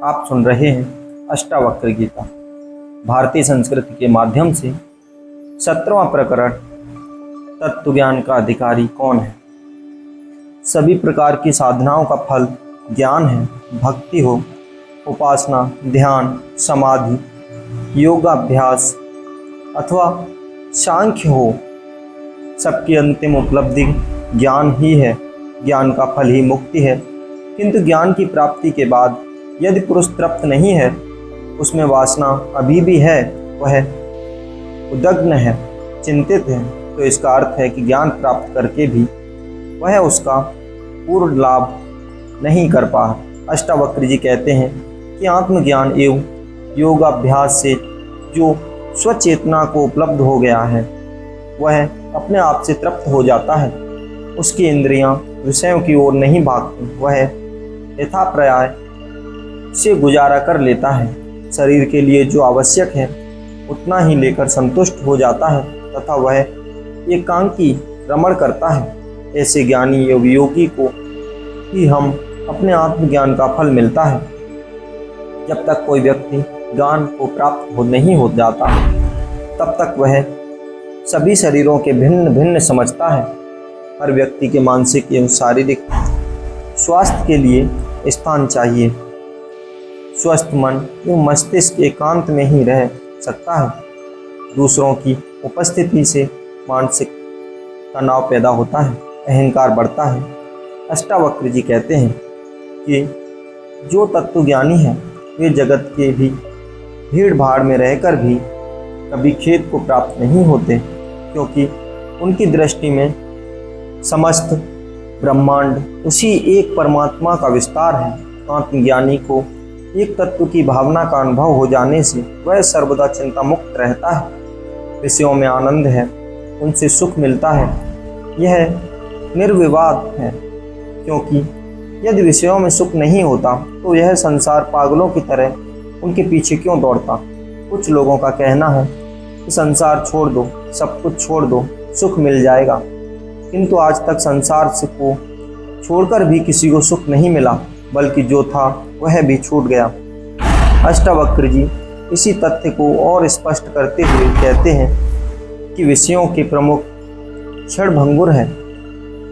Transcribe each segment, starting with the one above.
आप सुन रहे हैं अष्टावक्र गीता। भारतीय संस्कृति के माध्यम से 17वां प्रकरण, तत्व ज्ञान का अधिकारी कौन है। सभी प्रकार की साधनाओं का फल ज्ञान है। भक्ति हो, उपासना, ध्यान, समाधि, योगाभ्यास अथवा सांख्य हो, सबकी अंतिम उपलब्धि ज्ञान ही है। ज्ञान का फल ही मुक्ति है। किंतु ज्ञान की प्राप्ति के बाद यदि पुरुष तृप्त नहीं है, उसमें वासना अभी भी है, वह उद्विग्न है, चिंतित है, तो इसका अर्थ है कि ज्ञान प्राप्त करके भी वह उसका पूर्ण लाभ नहीं कर पा। अष्टावक्र जी कहते हैं कि आत्मज्ञान एवं योगाभ्यास से जो स्वचेतना को उपलब्ध हो गया है, वह अपने आप से तृप्त हो जाता है। उसकी इंद्रियां विषयों की ओर नहीं भागती, वह यथाप्रयाय से गुजारा कर लेता है। शरीर के लिए जो आवश्यक है उतना ही लेकर संतुष्ट हो जाता है तथा वह एकांकी रमण करता है। ऐसे ज्ञानी एवं योगी को ही हम अपने आत्मज्ञान का फल मिलता है। जब तक कोई व्यक्ति ज्ञान को प्राप्त नहीं हो जाता, तब तक वह सभी शरीरों के भिन्न भिन्न समझता है। हर व्यक्ति के मानसिक एवं शारीरिक स्वास्थ्य के लिए स्थान चाहिए। स्वस्थ मन एवं मस्तिष्क एकांत में ही रह सकता है। दूसरों की उपस्थिति से मानसिक तनाव पैदा होता है, अहंकार बढ़ता है। अष्टावक्र जी कहते हैं कि जो तत्वज्ञानी है वे जगत के भी भीड़ भाड़ में रहकर भी कभी खेद को प्राप्त नहीं होते, क्योंकि उनकी दृष्टि में समस्त ब्रह्मांड उसी एक परमात्मा का विस्तार है। आत्मज्ञानी को एक तत्व की भावना का अनुभव हो जाने से वह सर्वदा चिंता मुक्त रहता है। विषयों में आनंद है, उनसे सुख मिलता है, यह निर्विवाद है। क्योंकि यदि विषयों में सुख नहीं होता तो यह संसार पागलों की तरह उनके पीछे क्यों दौड़ता। कुछ लोगों का कहना है कि संसार छोड़ दो, सब कुछ छोड़ दो, सुख मिल जाएगा। किंतु आज तक संसार से को छोड़कर भी किसी को सुख नहीं मिला, बल्कि जो था वह भी छूट गया। अष्टावक्र जी इसी तथ्य को और स्पष्ट करते हुए कहते हैं कि विषयों के प्रमुख क्षणभंगुर है।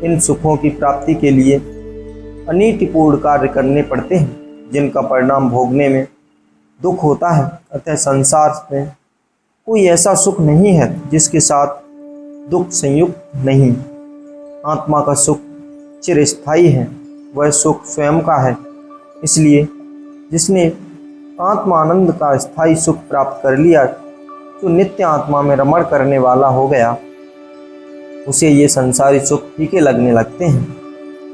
इन सुखों की प्राप्ति के लिए अनीतिपूर्ण कार्य करने पड़ते हैं, जिनका परिणाम भोगने में दुख होता है। अतः संसार में कोई ऐसा सुख नहीं है जिसके साथ दुख संयुक्त नहीं। आत्मा का सुख चिरस्थायी है, वह सुख स्वयं का है। इसलिए जिसने आत्मानंद का स्थायी सुख प्राप्त कर लिया, जो नित्य आत्मा में रमण करने वाला हो गया, उसे ये संसारी सुख फीके लगने लगते हैं।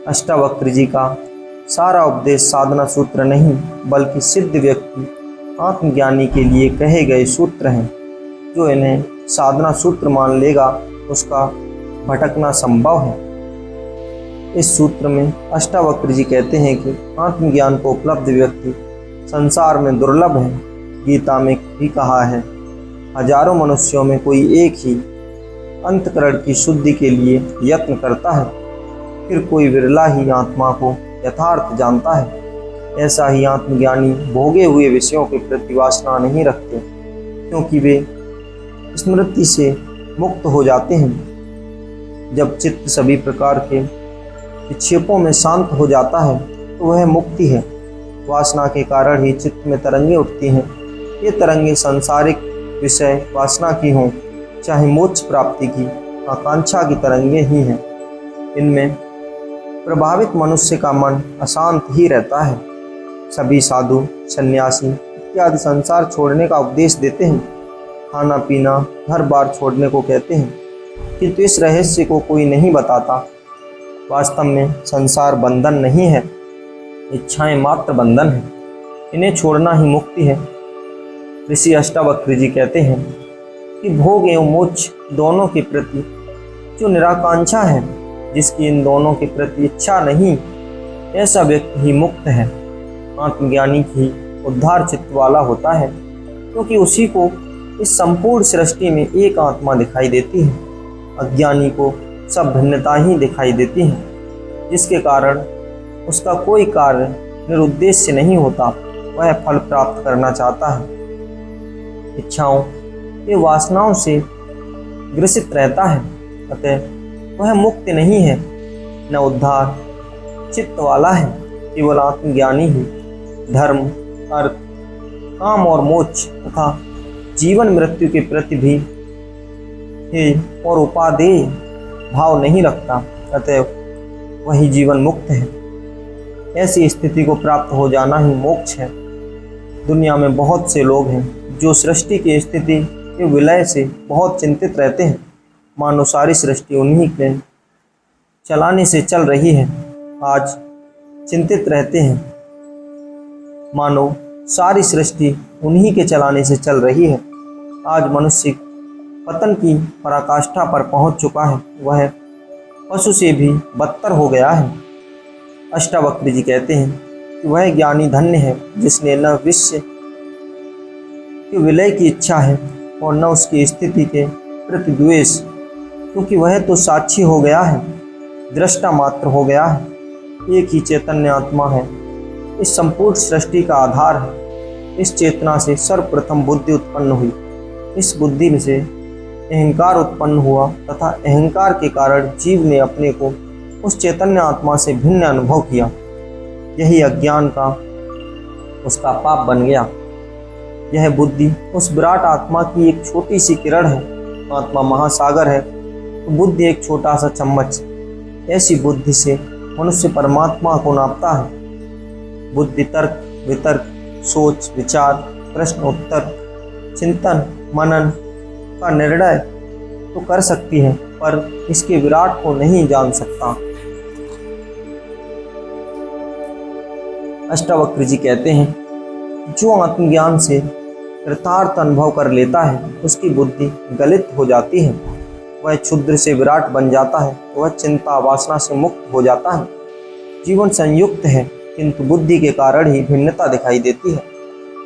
अष्टावक्र जी का सारा उपदेश साधना सूत्र नहीं, बल्कि सिद्ध व्यक्ति आत्मज्ञानी के लिए कहे गए सूत्र हैं। जो इन्हें साधना सूत्र मान लेगा, उसका भटकना संभव है। इस सूत्र में अष्टावक्र जी कहते हैं कि आत्मज्ञान को उपलब्ध व्यक्ति संसार में दुर्लभ है। गीता में भी कहा है, हजारों मनुष्यों में कोई एक ही अंतःकरण की शुद्धि के लिए यत्न करता है, फिर कोई विरला ही आत्मा को यथार्थ जानता है। ऐसा ही आत्मज्ञानी भोगे हुए विषयों के प्रति वासना नहीं रखते, क्योंकि वे स्मृति से मुक्त हो जाते हैं। जब चित्त सभी प्रकार के विक्षेपों में शांत हो जाता है तो वह मुक्ति है। वासना के कारण ही चित्त में तरंगे उठती हैं। ये तरंगे सांसारिक विषय वासना की हों, चाहे मोक्ष प्राप्ति की आकांक्षा की तरंगे ही हैं। इनमें प्रभावित मनुष्य का मन अशांत ही रहता है। सभी साधु, सन्यासी इत्यादि संसार छोड़ने का उपदेश देते हैं, खाना पीना घर बार छोड़ने को कहते हैं, किंतु इस रहस्य को कोई नहीं बताता। वास्तव में संसार बंधन नहीं है, इच्छाएं मात्र बंधन है। इन्हें छोड़ना ही मुक्ति है। ऋषि अष्टावक्र जी कहते हैं कि भोग एवं मोक्ष दोनों के प्रति जो निराकांक्षा है, जिसकी इन दोनों के प्रति इच्छा नहीं, ऐसा व्यक्ति ही मुक्त है। आत्मज्ञानी ही उद्धार चित्त वाला होता है, क्योंकि उसी को इस संपूर्ण सृष्टि में एक आत्मा दिखाई देती है। अज्ञानी को सब भिन्नता ही दिखाई देती है, जिसके कारण उसका कोई कार्य निरुद्देश्य नहीं होता वह फल प्राप्त करना चाहता है। इच्छाओं के वासनाओं से ग्रसित रहता है, अतः वह मुक्त नहीं है, न उद्धार चित्त वाला है। केवल आत्मज्ञानी ही धर्म, अर्थ, काम और मोक्ष तथा जीवन मृत्यु के प्रति भी हे और उपादेय भाव नहीं रखता, अतः वही जीवन मुक्त है। ऐसी स्थिति को प्राप्त हो जाना ही मोक्ष है। दुनिया में बहुत से लोग हैं जो सृष्टि की स्थिति के विलय से बहुत चिंतित रहते हैं, मानो सारी सृष्टि उन्हीं के चलाने से चल रही है। आज चिंतित रहते हैं मानो सारी सृष्टि उन्हीं के चलाने से चल रही है। आज मनुष्य पतन की पराकाष्ठा पर पहुंच चुका है, वह पशु से भी बदतर हो गया है। अष्टावक्र जी कहते हैं कि वह ज्ञानी धन्य है जिसने न विश्व के विलय की इच्छा है और न उसकी स्थिति के प्रति द्वेष, क्योंकि वह तो साक्षी हो गया है, दृष्टा मात्र हो गया है। एक ही चैतन्य आत्मा है, इस संपूर्ण सृष्टि का आधार है। इस चेतना से सर्वप्रथम बुद्धि उत्पन्न हुई, इस बुद्धि से अहंकार उत्पन्न हुआ तथा अहंकार के कारण जीव ने अपने को उस चैतन्य आत्मा से भिन्न अनुभव किया। यही अज्ञान का उसका पाप बन गया। यह बुद्धि उस विराट आत्मा की एक छोटी सी किरण है। आत्मा महासागर है तो बुद्धि एक छोटा सा चम्मच। ऐसी बुद्धि से मनुष्य परमात्मा को नापता है। बुद्धि तर्क वितर्क, सोच विचार, प्रश्न उत्तर, चिंतन मनन का निर्णय तो कर सकती है, पर इसके विराट को नहीं जान सकता। अष्टावक्र जी कहते हैं, जो आत्मज्ञान से कृतार्थ अनुभव कर लेता है उसकी बुद्धि गलित हो जाती है, वह क्षुद्र से विराट बन जाता है, वह चिंता वासना से मुक्त हो जाता है। जीवन संयुक्त है किंतु बुद्धि के कारण ही भिन्नता दिखाई देती है।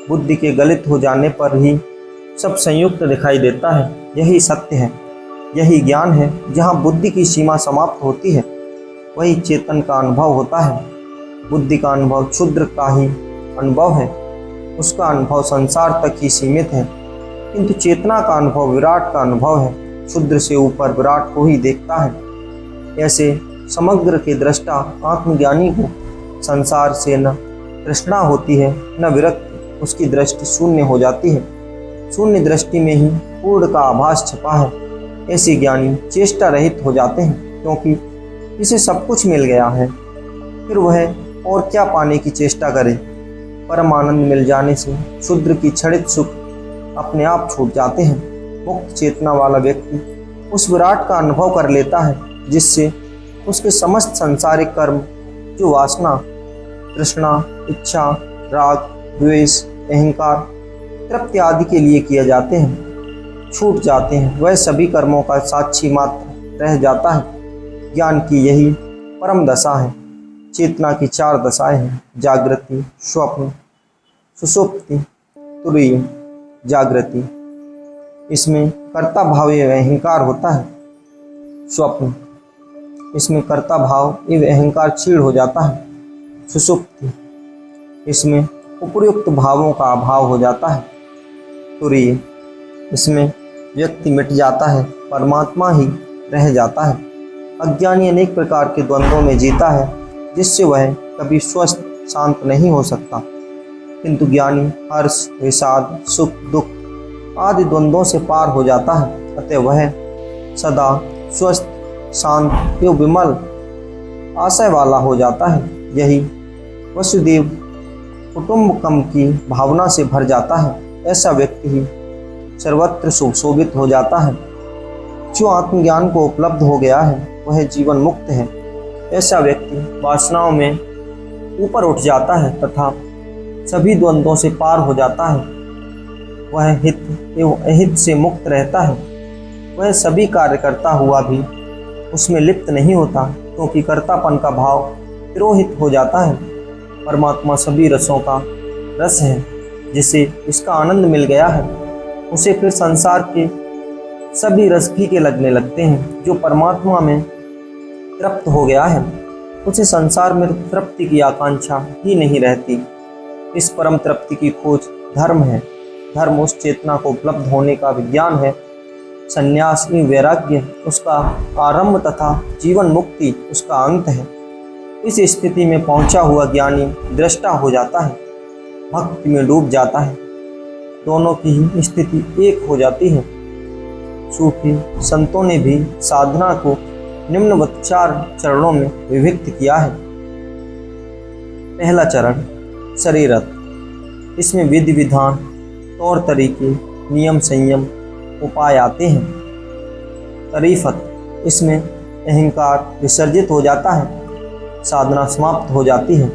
बुद्धि के गलित हो जाने पर ही सब संयुक्त दिखाई देता है। यही सत्य है, यही ज्ञान है। जहाँ बुद्धि की सीमा समाप्त होती है वही चेतन का अनुभव होता है। बुद्धि का अनुभव क्षुद्र का ही अनुभव है, उसका अनुभव संसार तक ही सीमित है, किंतु चेतना का अनुभव विराट का अनुभव है। क्षुद्र से ऊपर विराट को ही देखता है। ऐसे समग्र के दृष्टा आत्मज्ञानी को संसार से न तृष्णा होती है न विरक्ति, उसकी दृष्टि शून्य हो जाती है। शून्य दृष्टि में ही पूर्ण का आभास छिपा है। ऐसे ज्ञानी चेष्टा रहित हो जाते हैं, क्योंकि इसे सब कुछ मिल गया है, फिर वह और क्या पाने की चेष्टा करे। परम आनंद मिल जाने से क्षुद्र की क्षणिक सुख अपने आप छूट जाते हैं। मुक्त चेतना वाला व्यक्ति उस विराट का अनुभव कर लेता है, जिससे उसके समस्त सांसारिक कर्म जो वासना, तृष्णा, इच्छा, राग, द्वेष, अहंकार, तृप्ति आदि के लिए किए जाते हैं, छूट जाते हैं। वह सभी कर्मों का साक्षी मात्र रह जाता है। ज्ञान की यही परम दशा है। चेतना की 4 दशाएं हैं, जागृति, स्वप्न, सुषुप्ति, तुरीय, जागृति। इसमें कर्ता भाव एवं अहंकार होता है। स्वप्न, इसमें कर्ता भाव एवं अहंकार क्षीण हो जाता है। सुषुप्ति, इसमें उपर्युक्त भावों का अभाव हो जाता है। तुरीय, इसमें व्यक्ति मिट जाता है, परमात्मा ही रह जाता है। अज्ञानी अनेक प्रकार के द्वंद्वों में जीता है, जिससे वह कभी स्वस्थ शांत नहीं हो सकता, किंतु ज्ञानी हर्ष, विषाद, सुख, दुख आदि द्वंद्वों से पार हो जाता है। अतः वह सदा स्वस्थ, शांत एवं विमल आशय वाला हो जाता है। यही वसुदेव कुटुंबकम की भावना से भर जाता है। ऐसा व्यक्ति ही सर्वत्र सुशोभित हो जाता है। जो आत्मज्ञान को उपलब्ध हो गया है वह जीवन मुक्त है। ऐसा व्यक्ति वासनाओं में ऊपर उठ जाता है तथा सभी द्वंद्वों से पार हो जाता है। वह हित एवं अहित से मुक्त रहता है। वह सभी कार्य करता हुआ भी उसमें लिप्त नहीं होता, क्योंकि कर्तापन का भाव तिरोहित हो जाता है। परमात्मा सभी रसों का रस है। जिसे इसका आनंद मिल गया है उसे फिर संसार के सभी रस फीके लगने लगते हैं। जो परमात्मा में तृप्त हो गया है उसे संसार में तृप्ति की आकांक्षा ही नहीं रहती। इस परम तृप्ति की खोज धर्म है। धर्म उस चेतना को उपलब्ध होने का विज्ञान है। संन्यास एवं वैराग्य उसका आरंभ तथा जीवन मुक्ति उसका अंत है। इस स्थिति में पहुंचा हुआ ज्ञानी दृष्टा हो जाता है, भक्ति में डूब जाता है। दोनों की ही स्थिति एक हो जाती है। सूफी संतों ने भी साधना को निम्नवत 4 चरणों में विभक्त किया है। पहला चरण शरीरत। इसमें विधि विधान, तौर तरीके, नियम संयम, उपाय आते हैं। तरीफत। इसमें अहंकार विसर्जित हो जाता है, साधना समाप्त हो जाती है।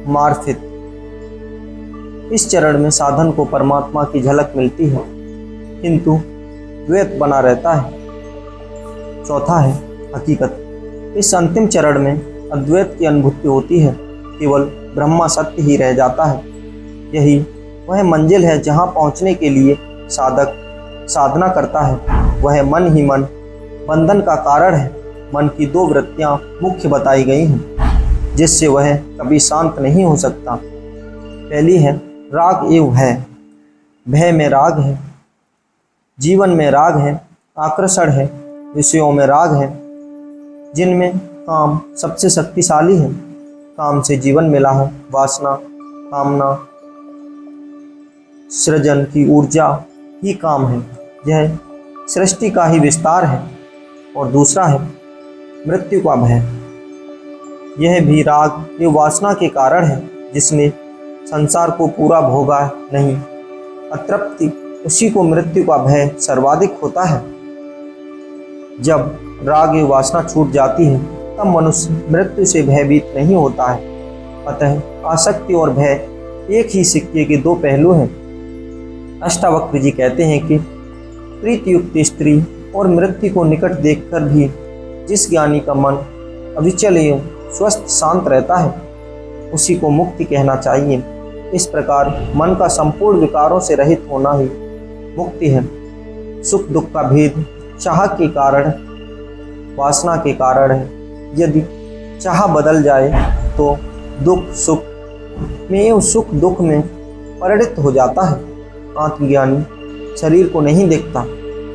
मार्फित। इस चरण में साधन को परमात्मा की झलक मिलती है, किंतु द्वैत बना रहता है। चौथा है हकीकत। इस अंतिम चरण में अद्वैत की अनुभूति होती है, केवल ब्रह्मा सत्य ही रह जाता है। यही वह मंजिल है जहाँ पहुँचने के लिए साधक साधना करता है। वह मन ही मन बंधन का कारण है। मन की 2 वृत्तियाँ मुख्य बताई गई हैं, जिससे वह कभी शांत नहीं हो सकता। पहली है राग एवं भय। भय में राग है, जीवन में राग है, आकर्षण है, विषयों में राग है, जिनमें काम सबसे शक्तिशाली है। काम से जीवन मिला है। वासना, कामना, सृजन की ऊर्जा ही काम है। यह सृष्टि का ही विस्तार है। और दूसरा है मृत्यु का भय। यह भी राग एवं वासना के कारण है, जिसने संसार को पूरा भोगा नहीं। अतृप्ति उसी को मृत्यु का भय सर्वाधिक होता है। जब राग एवं वासना छूट जाती है, तब मनुष्य मृत्यु से भयभीत नहीं होता है। अतः आसक्ति और भय एक ही सिक्के के 2 पहलू हैं। अष्टावक्र जी कहते हैं कि प्रीतियुक्त स्त्री और मृत्यु को निकट देखकर भी जिस ज्ञानी का मन अविचल एवं स्वस्थ शांत रहता है, उसी को मुक्ति कहना चाहिए। इस प्रकार मन का संपूर्ण विकारों से रहित होना ही मुक्ति है। सुख दुख का भेद चाह के कारण, वासना के कारण है। यदि चाह बदल जाए तो दुख सुख में एवं सुख दुख में परिणत हो जाता है। आत्मज्ञानी शरीर को नहीं देखता,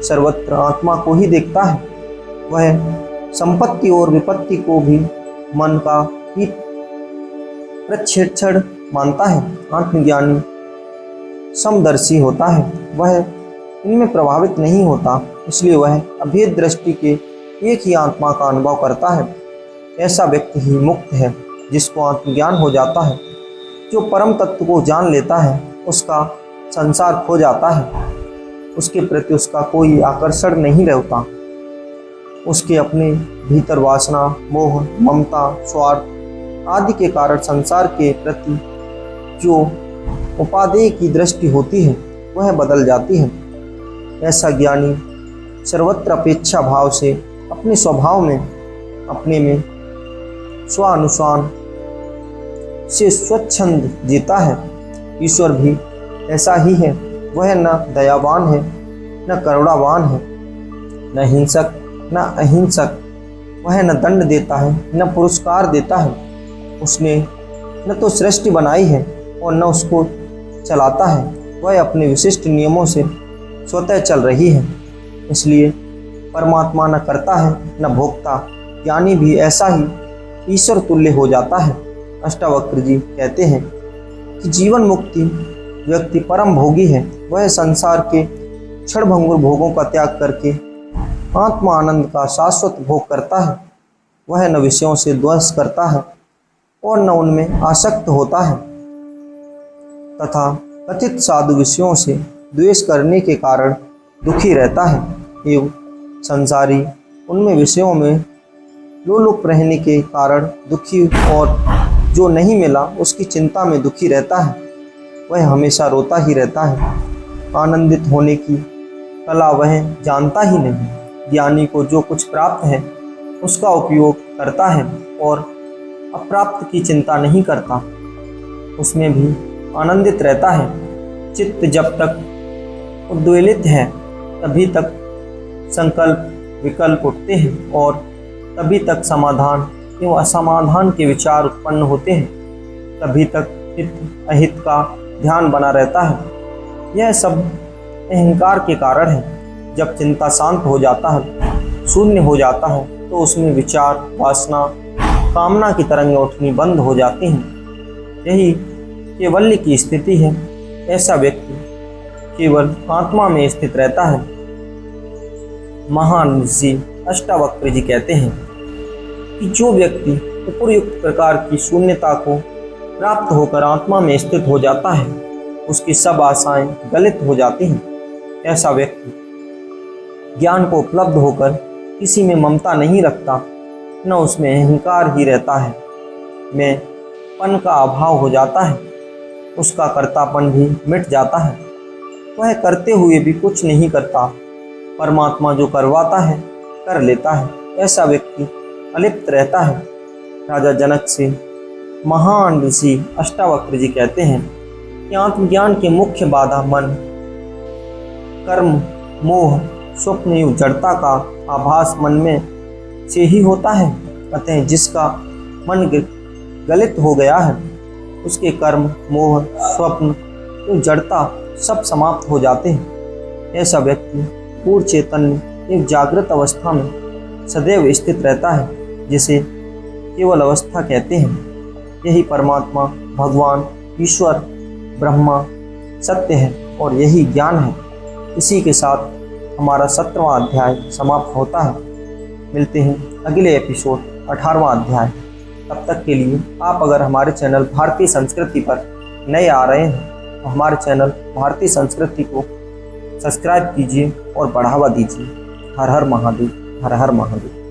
सर्वत्र आत्मा को ही देखता है। वह संपत्ति और विपत्ति को भी मन का ही प्रक्षेपण मानता है। आत्मज्ञानी समदर्शी होता है, वह इनमें प्रभावित नहीं होता, इसलिए वह अभेद दृष्टि के एक ही आत्मा का अनुभव करता है। ऐसा व्यक्ति ही मुक्त है, जिसको आत्मज्ञान हो जाता है। जो परम तत्व को जान लेता है, उसका संसार खो जाता है। उसके प्रति उसका कोई आकर्षण नहीं रहता। उसके अपने भीतर वासना, मोह, ममता, स्वार्थ आदि के कारण संसार के प्रति जो उपादेय की दृष्टि होती है, वह बदल जाती है। ऐसा ज्ञानी सर्वत्र अपेक्षा भाव से अपने स्वभाव में, अपने में स्वानुसार से स्वच्छंद जीता है। ईश्वर भी ऐसा ही है। वह न दयावान है, न करुणावान है, न हिंसक, न अहिंसक। वह न दंड देता है, न पुरस्कार देता है। उसने न तो सृष्टि बनाई है और न उसको चलाता है। वह अपने विशिष्ट नियमों से स्वतः चल रही है। इसलिए परमात्मा न करता है न भोगता। ज्ञानी भी ऐसा ही ईश्वर तुल्य हो जाता है। अष्टावक्र जी कहते हैं कि जीवन मुक्ति व्यक्ति परम भोगी है। वह संसार के क्षणभंगुर भोगों का त्याग करके आत्मा आनंद का शाश्वत भोग करता है। वह न विषयों से द्वेष करता है और न उनमें आसक्त होता है, तथा कथित साधु विषयों से द्वेष करने के कारण दुखी रहता है एवं संसारी उनमें विषयों में लोलुप रहने के कारण दुखी और जो नहीं मिला उसकी चिंता में दुखी रहता है। वह हमेशा रोता ही रहता है। आनंदित होने की कला वह जानता ही नहीं। ज्ञानी को जो कुछ प्राप्त है उसका उपयोग करता है और अप्राप्त की चिंता नहीं करता, उसमें भी आनंदित रहता है। चित्त जब तक उद्वेलित है तभी तक संकल्प विकल्प उठते हैं और तभी तक समाधान एवं असमाधान के विचार उत्पन्न होते हैं। तभी तक हित अहित का ध्यान बना रहता है। यह सब अहंकार के कारण है। जब चिंता शांत हो जाता है, शून्य हो जाता है, तो उसमें विचार, वासना, कामना की तरंगें उठनी बंद हो जाती हैं। यही कैवल्य की स्थिति है। ऐसा व्यक्ति केवल आत्मा में स्थित रहता है। महान ऋषि अष्टावक्र जी कहते हैं कि जो व्यक्ति उपयुक्त प्रकार की शून्यता को प्राप्त होकर आत्मा में स्थित हो जाता है, उसकी सब आशाएं गलित हो जाती हैं। ऐसा व्यक्ति ज्ञान को उपलब्ध होकर किसी में ममता नहीं रखता, न उसमें अहंकार ही रहता है। में पन का अभाव हो जाता है, उसका कर्तापन भी मिट जाता है। वह करते हुए भी कुछ नहीं करता, परमात्मा जो करवाता है कर लेता है। ऐसा व्यक्ति अलिप्त रहता है। राजा जनक से महान ऋषि अष्टावक्र जी कहते हैं कि आत्मज्ञान के मुख्य बाधा मन, कर्म, मोह, स्वप्न एवं जड़ता का आभास मन में से ही होता है। अतः जिसका मन गलित हो गया है, उसके कर्म, मोह, स्वप्न एवं जड़ता सब समाप्त हो जाते हैं। ऐसा व्यक्ति पूर्ण चैतन्य एक जागृत अवस्था में सदैव स्थित रहता है, जिसे केवल अवस्था कहते हैं। यही परमात्मा, भगवान, ईश्वर, ब्रह्मा सत्य है और यही ज्ञान है। इसी के साथ हमारा 17वां अध्याय समाप्त होता है। मिलते हैं अगले एपिसोड 18वां अध्याय। तब तक के लिए आप अगर हमारे चैनल भारतीय संस्कृति पर नए आ रहे हैं तो हमारे चैनल भारतीय संस्कृति को सब्सक्राइब कीजिए और बढ़ावा दीजिए। हर हर महादेव, हर हर महादेव।